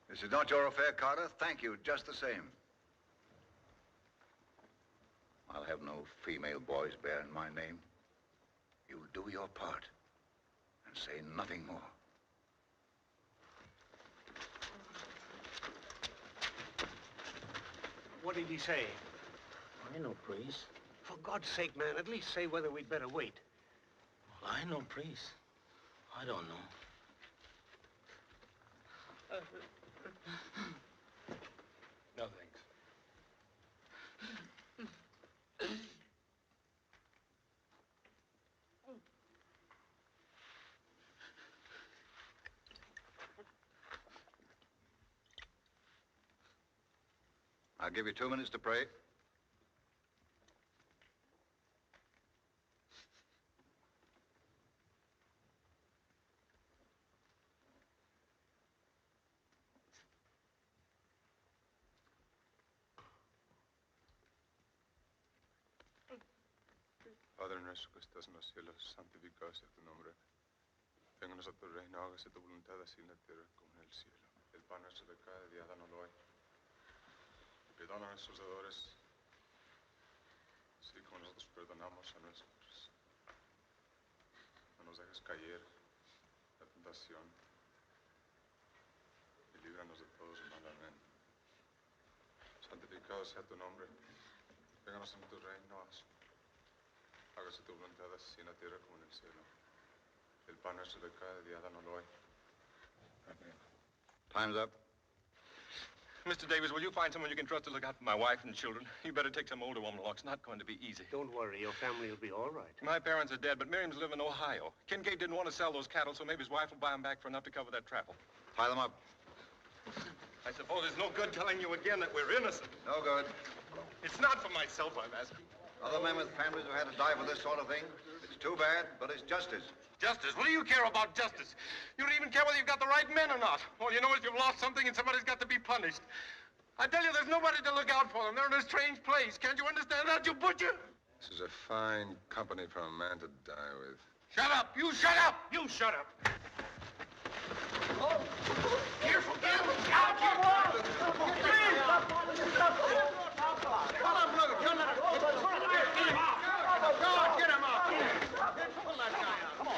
This is not your affair, Carter. Thank you, just the same. I'll have no female boys bearing my name. You'll do your part. Say nothing more. What did he say? I know priest. For God's sake, man, at least say whether we'd better wait. Well, I know priest. I don't know. No, thanks. I'll give you 2 minutes to pray. Padre nuestro que estás en los cielos, santificado sea tu nombre. Vénganos a tu reino, hágase tu voluntad así en la tierra como en el cielo. El pan nuestro de cada día, dánoslo hoy. Perdona a nuestros deudores, así como nosotros perdonamos a nuestros. No nos dejes caer en la tentación y líbranos de todos el mal. Amén. Santificado sea tu nombre. Vénganos en tu reino. Hágase tu voluntad así en la tierra como en el cielo. El pan nuestro de cada día, dánoslo hoy. Amén. Time's up. Mr. Davis, will you find someone you can trust to look out for my wife and children? You better take some older woman along. It's not going to be easy. Don't worry, your family will be all right. My parents are dead, but Miriam's live in Ohio. Kincaid didn't want to sell those cattle, so maybe his wife will buy them back for enough to cover that travel. Tie them up. I suppose it's no good telling you again that we're innocent. No good. It's not for myself I'm asking. Other men with families who had to die for this sort of thing. It's too bad, but it's justice. Justice? What do you care about justice? You don't even care whether you've got the right men or not. All you know is you've lost something and somebody's got to be punished. I tell you, there's nobody to look out for them. They're in a strange place. Can't you understand that, you butcher? This is a fine company for a man to die with. Shut up! You shut up! You shut up! Oh. Careful, careful! Get him out! Pull that guy out. Come on.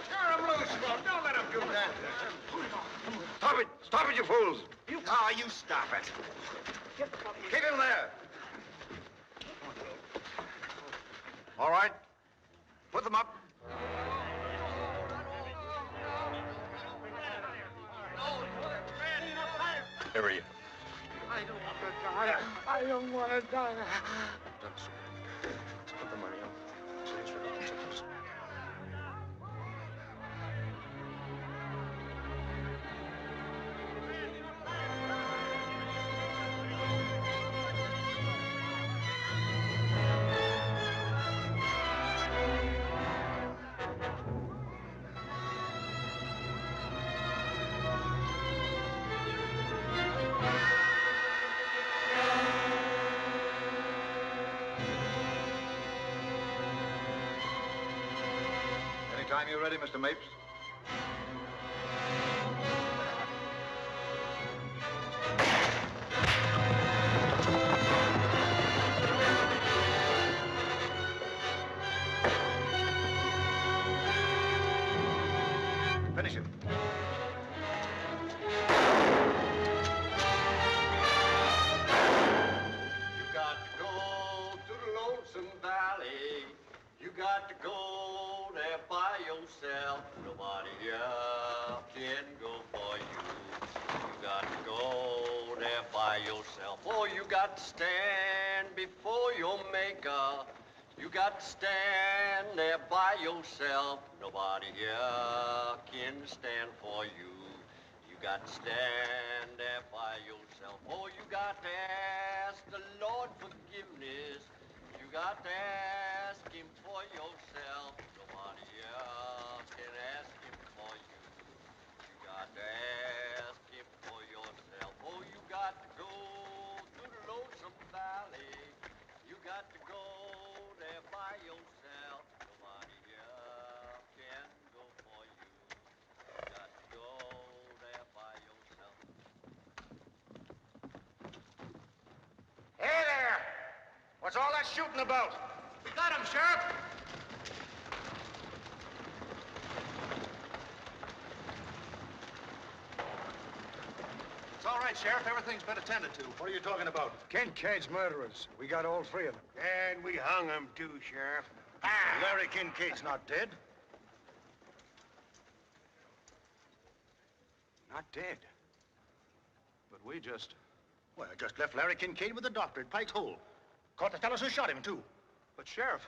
Tear him loose, Bob. Don't let him do that. Stop it! Stop it, you fools! You stop it. Keep him there. All right. Put them up. Here he is. I don't want to die. I don't want to die. Let's put the money up. Anytime you're ready, Mr. Mapes. Finish him. You got to go to the lonesome valley. You got to go there by yourself. Nobody else can go for you. You got to go there by yourself. Oh, you got to stand before your maker. You got to stand there by yourself. Nobody here can stand for you. You got to stand there by yourself. Oh, you got to ask the Lord forgiveness. You got to ask him for yourself. Nobody else can ask him for you. You got to ask him for yourself. Oh, you got to go to the lonesome valley. You got to go there by yourself. Nobody else can go for you. You got to go there by yourself. Hey there! What's all that shooting about? We got him, Sheriff. all right, Sheriff. Everything's been attended to. What are you talking about? Kincaid's murderers. We got all three of them. And we hung them too, Sheriff. Larry Kincaid's not dead. Not dead. But we just... Well, I just left Larry Kincaid with the doctor at Pike's Hole. Caught the fellows who shot him, too. But, Sheriff,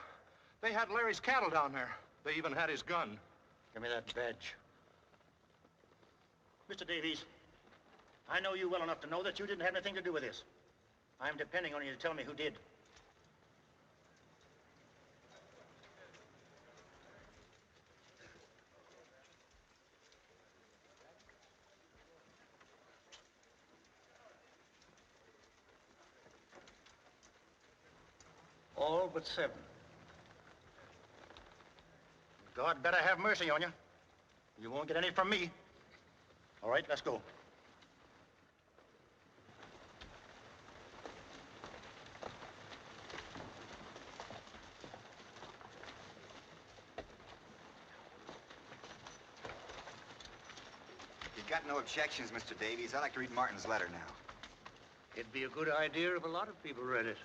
they had Larry's cattle down there. They even had his gun. Give me that badge. Mr. Davies, I know you well enough to know that you didn't have anything to do with this. I'm depending on you to tell me who did. All but 7. God better have mercy on you. You won't get any from me. All right, let's go. You got no objections, Mr. Davies? I'd like to read Martin's letter now. It'd be a good idea if a lot of people read it.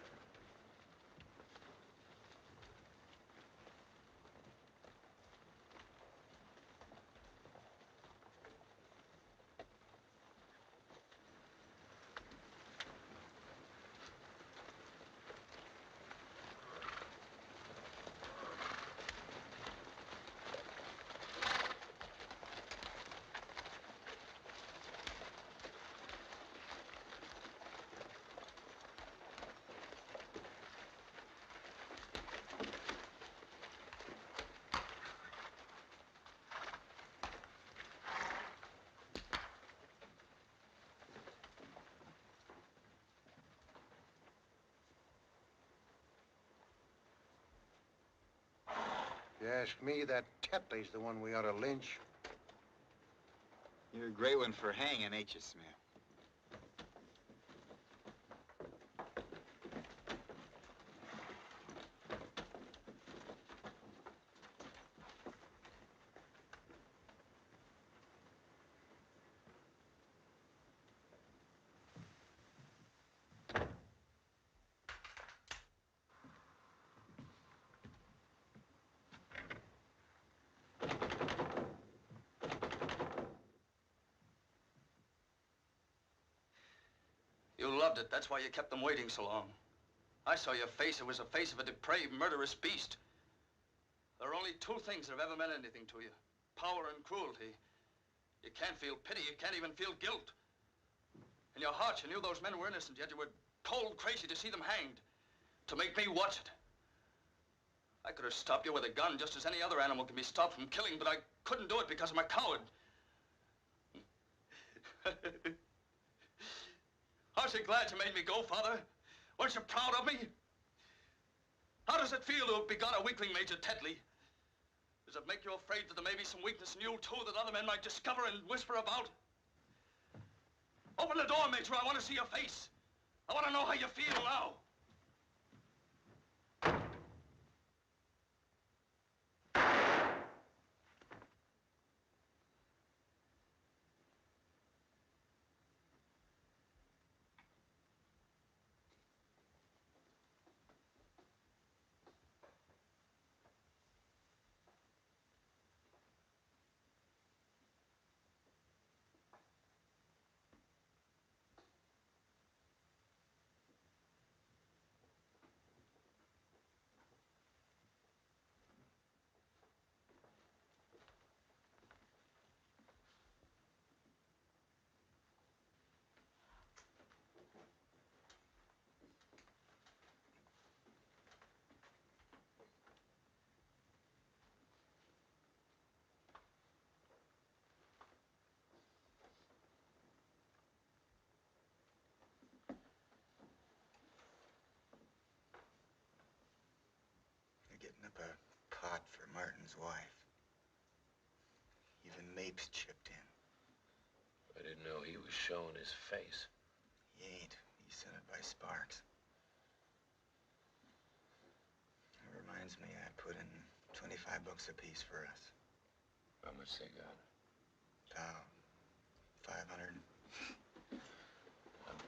If you ask me, that Tetley's the one we ought to lynch. You're a great one for hanging, ain't you, Smith? You loved it. That's why you kept them waiting so long. I saw your face. It was the face of a depraved, murderous beast. There are only 2 things that have ever meant anything to you. Power and cruelty. You can't feel pity. You can't even feel guilt. In your heart, you knew those men were innocent, yet you were cold crazy to see them hanged. To make me watch it. I could have stopped you with a gun just as any other animal can be stopped from killing, but I couldn't do it because I'm a coward. Aren't you glad you made me go, Father? Weren't you proud of me? How does it feel to have begot a weakling, Major Tetley? Does it make you afraid that there may be some weakness in you, too, that other men might discover and whisper about? Open the door, Major. I want to see your face. I want to know how you feel now. Getting up a pot for Martin's wife. Even Mapes chipped in. I didn't know he was showing his face. He ain't. He sent it by Sparks. It reminds me I put in $25 apiece for us. How much they got? About 500.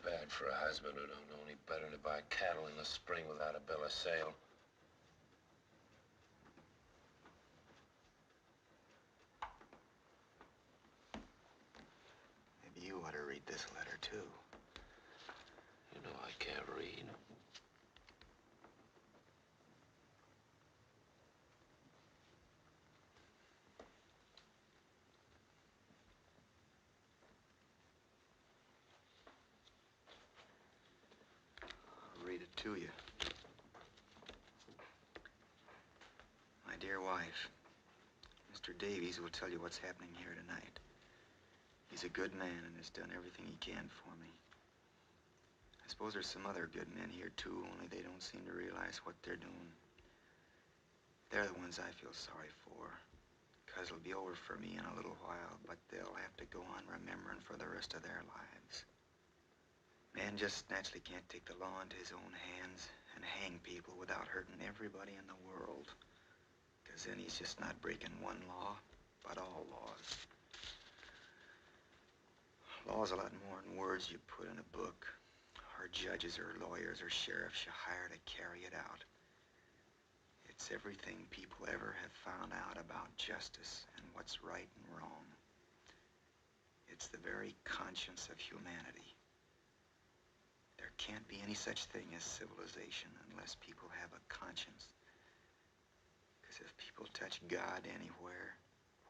Bad for a husband who don't know any better than to buy cattle in the spring without a bill of sale. Maybe you ought to read this letter, too. You know I can't read. I'll read it to you. My dear wife, Mr. Davies will tell you what's happening here tonight. He's a good man and has done everything he can for me. I suppose there's some other good men here, too, only they don't seem to realize what they're doing. They're the ones I feel sorry for, because it'll be over for me in a little while, but they'll have to go on remembering for the rest of their lives. Man just naturally can't take the law into his own hands and hang people without hurting everybody in the world, because then he's just not breaking one law, but all laws. Law's a lot more than words you put in a book, or judges or lawyers or sheriffs you hire to carry it out. It's everything people ever have found out about justice and what's right and wrong. It's the very conscience of humanity. There can't be any such thing as civilization unless people have a conscience. Because if people touch God anywhere,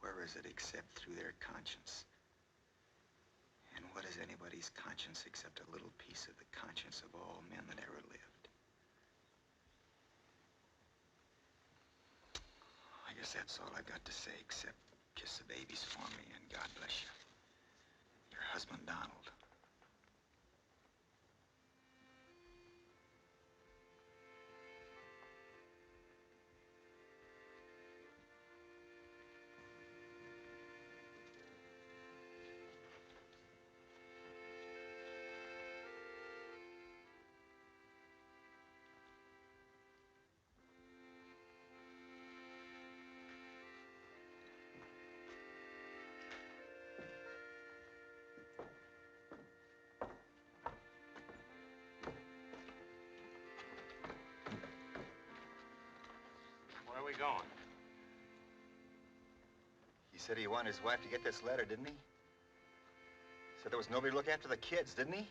where is it except through their conscience? And what is anybody's conscience except a little piece of the conscience of all men that ever lived? I guess that's all I got to say, except kiss the babies for me and God bless you. Your husband, Donald. Where are we going? He said he wanted his wife to get this letter, didn't he? Said there was nobody to look after the kids, didn't he?